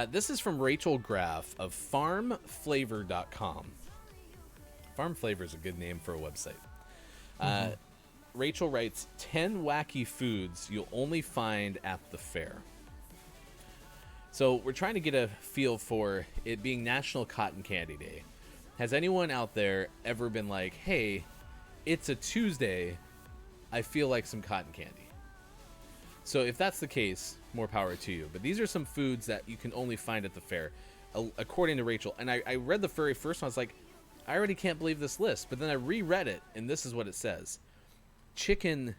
This is from Rachel Graff of farmflavor.com. Farm Flavor is a good name for a website. Rachel writes, 10 wacky foods you'll only find at the fair. So we're trying to get a feel for it being National Cotton Candy Day. Has anyone out there ever been like, hey, it's a Tuesday, I feel like some cotton candy? So if that's the case, more power to you. But these are some foods that you can only find at the fair, according to Rachel. And I read the very first one, I was like, I already can't believe this list. But then I reread it, and this is what it says. Chicken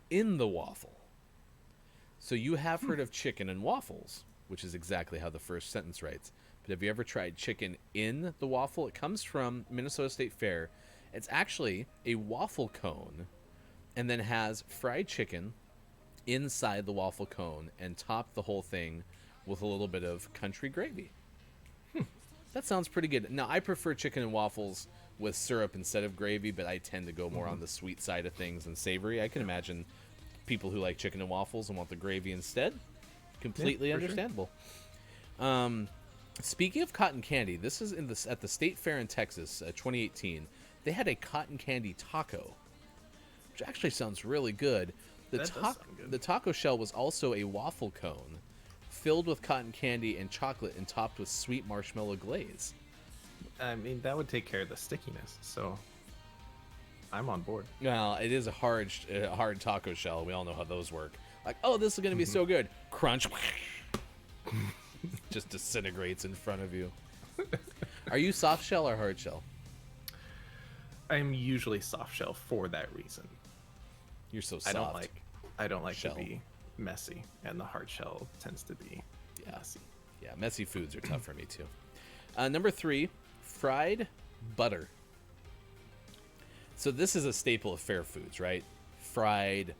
in the waffle. So you have heard of chicken and waffles, which is exactly how the first sentence writes. But have you ever tried chicken in the waffle? It comes from Minnesota State Fair. It's actually a waffle cone and then has fried chicken inside the waffle cone and top the whole thing with a little bit of country gravy. That sounds pretty good. Now, I prefer chicken and waffles with syrup instead of gravy, but I tend to go more on the sweet side of things and savory. I can imagine people who like chicken and waffles and want the gravy instead. Completely understandable. Sure. Speaking of cotton candy, this is at the State Fair in Texas, 2018. They had a cotton candy taco, which actually sounds really good. The taco shell was also a waffle cone filled with cotton candy and chocolate and topped with sweet marshmallow glaze. I mean, that would take care of the stickiness, so I'm on board. Well, it is a hard taco shell. We all know how those work. Like, oh, this is going to be so good. Crunch. Just disintegrates in front of you. Are you soft shell or hard shell? I'm usually soft shell for that reason. You're so soft. I don't like shell. to be messy, and the hard shell tends to be messy. Yeah, messy foods are tough for me too. Number 3, fried butter. So this is a staple of fair foods, right? Fried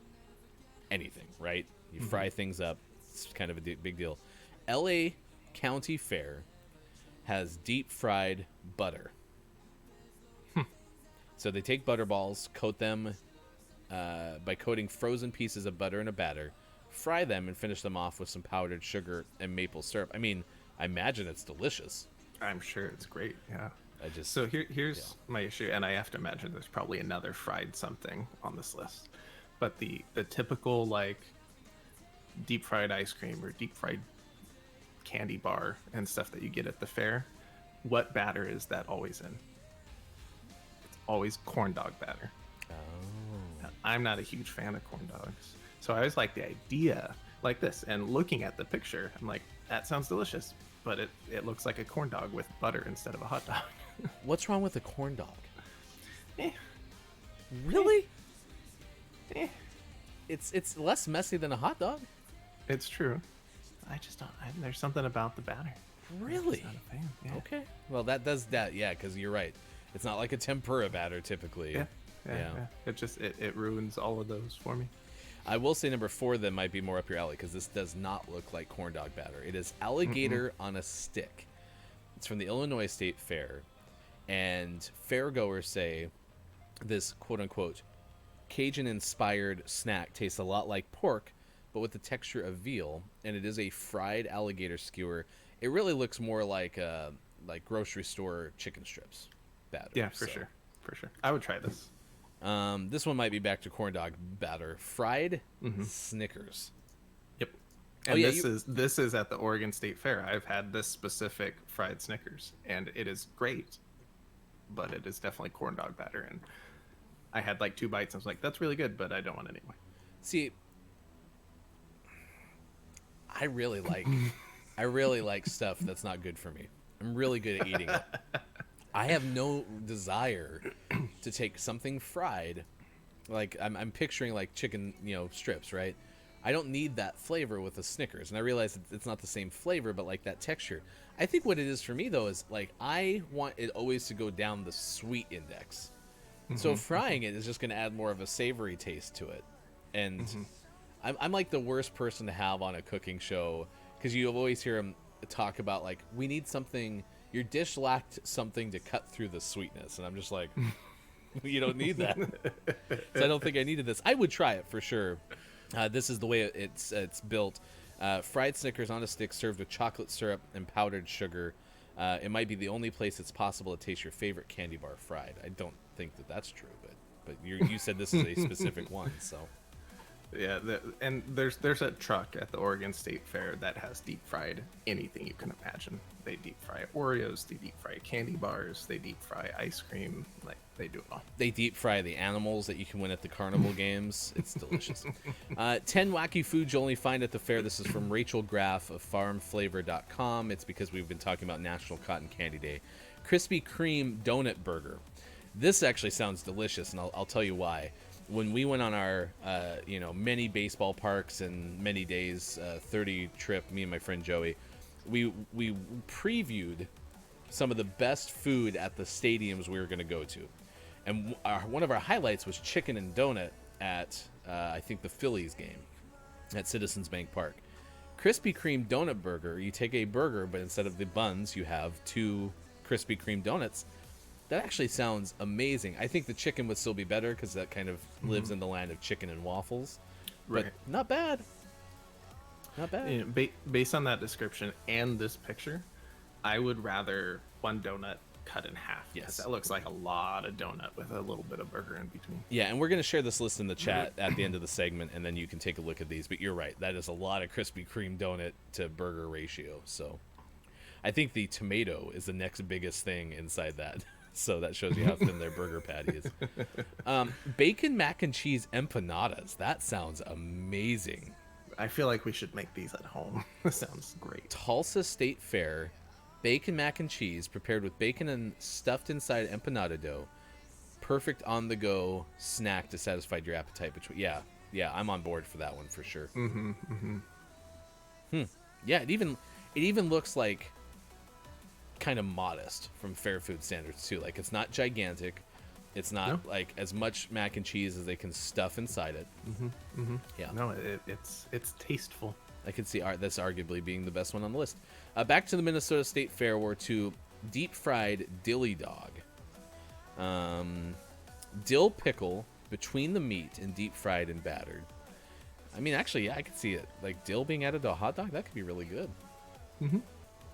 anything, right? You fry things up. It's kind of a big deal. LA County Fair has deep fried butter. So they take butter balls, coat them by coating frozen pieces of butter in a batter, fry them, and finish them off with some powdered sugar and maple syrup. I mean, I imagine it's delicious. I'm sure it's great, yeah. So here's my issue, and I have to imagine there's probably another fried something on this list. But the typical, like, deep fried ice cream or deep fried candy bar and stuff that you get at the fair, what batter is that always in? It's always corn dog batter. Oh. I'm not a huge fan of corn dogs, so I always like the idea like this. And looking at the picture, I'm like, that sounds delicious, but it looks like a corn dog with butter instead of a hot dog. What's wrong with a corn dog? Eh. Really? Eh. It's less messy than a hot dog. It's true. I just don't. There's something about the batter. Really? I'm just not a fan. Yeah. Okay. Well, that does that. Yeah, because you're right. It's not like a tempura batter typically. Yeah. It ruins all of those for me. I will say number 4 that might be more up your alley, because this does not look like corn dog batter. It is alligator on a stick. It's from the Illinois State Fair, and fairgoers say this quote-unquote Cajun-inspired snack tastes a lot like pork, but with the texture of veal, and it is a fried alligator skewer. It really looks more like grocery store chicken strips batter. Yeah, for sure. I would try this. This one might be back to corn dog batter. Fried Snickers. Yep. And this is at the Oregon State Fair. I've had this specific fried Snickers, and it is great, but it is definitely corn dog batter. And I had like 2 bites, and I was like, that's really good, but I don't want it anyway. See, I really like stuff that's not good for me. I'm really good at eating it. I have no desire to take something fried, like I'm picturing like chicken, strips, right? I don't need that flavor with a Snickers, and I realize it's not the same flavor, but like that texture. I think what it is for me though is like I want it always to go down the sweet index. So frying it is just going to add more of a savory taste to it, and I'm like the worst person to have on a cooking show, because you always hear them talk about like, we need something. Your dish lacked something to cut through the sweetness, and I'm just like, you don't need that. So I don't think I needed this. I would try it for sure. This is the way it's built. Fried Snickers on a stick served with chocolate syrup and powdered sugar. It might be the only place it's possible to taste your favorite candy bar fried. I don't think that that's true, but you said this is a specific one, so. Yeah, and there's a truck at the Oregon State Fair that has deep fried anything you can imagine. They deep fry Oreos, they deep fry candy bars, they deep fry ice cream. Like, they do it all. They deep fry the animals that you can win at the carnival games. It's delicious. 10 wacky foods you'll only find at the fair. This is from Rachel Graff of farmflavor.com. It's because we've been talking about National Cotton Candy Day. Krispy Kreme donut burger. This actually sounds delicious, and I'll tell you why. When we went on our, many baseball parks and many days, 30 trip, me and my friend Joey, we previewed some of the best food at the stadiums we were going to go to. And one of our highlights was chicken and donut at, I think, the Phillies game at Citizens Bank Park. Krispy Kreme donut burger, you take a burger, but instead of the buns, you have 2 Krispy Kreme donuts. That actually sounds amazing. I think the chicken would still be better because that kind of lives in the land of chicken and waffles. But Right. not bad. Not bad. You know, based on that description and this picture, I would rather one donut cut in half. Yes. That looks like a lot of donut with a little bit of burger in between. Yeah, and we're going to share this list in the chat at the end of the segment, and then you can take a look at these. But you're right. That is a lot of Krispy Kreme donut to burger ratio. So I think the tomato is the next biggest thing inside that. So that shows you how thin their burger patty is. Bacon mac and cheese empanadas. That sounds amazing. I feel like we should make these at home. This sounds great. Tulsa State Fair. Bacon mac and cheese prepared with bacon and stuffed inside empanada dough. Perfect on-the-go snack to satisfy your appetite. Yeah, I'm on board for that one for sure. Yeah, it even looks like kind of modest from fair food standards too. Like, it's not gigantic. It's not like as much mac and cheese as they can stuff inside it. Yeah. No, it's tasteful. I could see this arguably being the best one on the list. Back to the Minnesota State Fair were 2 deep-fried dilly dog. Dill pickle between the meat and deep-fried and battered. I mean, actually, yeah, I could see it. Like, dill being added to a hot dog, that could be really good.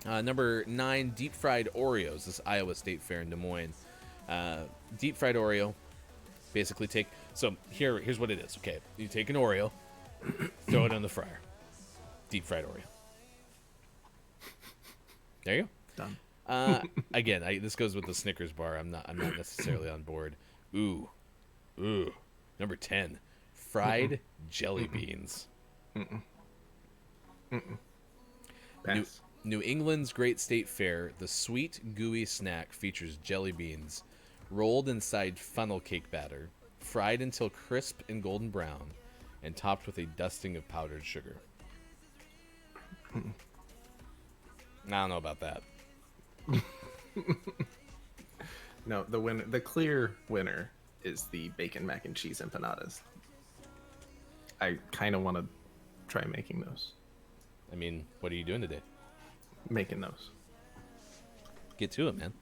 Number 9, deep-fried Oreos. This is Iowa State Fair in Des Moines. Deep-fried Oreo. Basically so here's what it is, okay? You take an Oreo, throw it in the fryer. Deep-fried Oreo. There you Done. go. Again, this goes with the Snickers bar. I'm not necessarily on board. Ooh. Number 10, fried jelly beans. Pass. New England's Great State Fair, the sweet, gooey snack features jelly beans rolled inside funnel cake batter, fried until crisp and golden brown, and topped with a dusting of powdered sugar. I don't know about that. No, the clear winner is the bacon mac and cheese empanadas. I kind of want to try making those. I mean, what are you doing today? Making those. Get to it, man.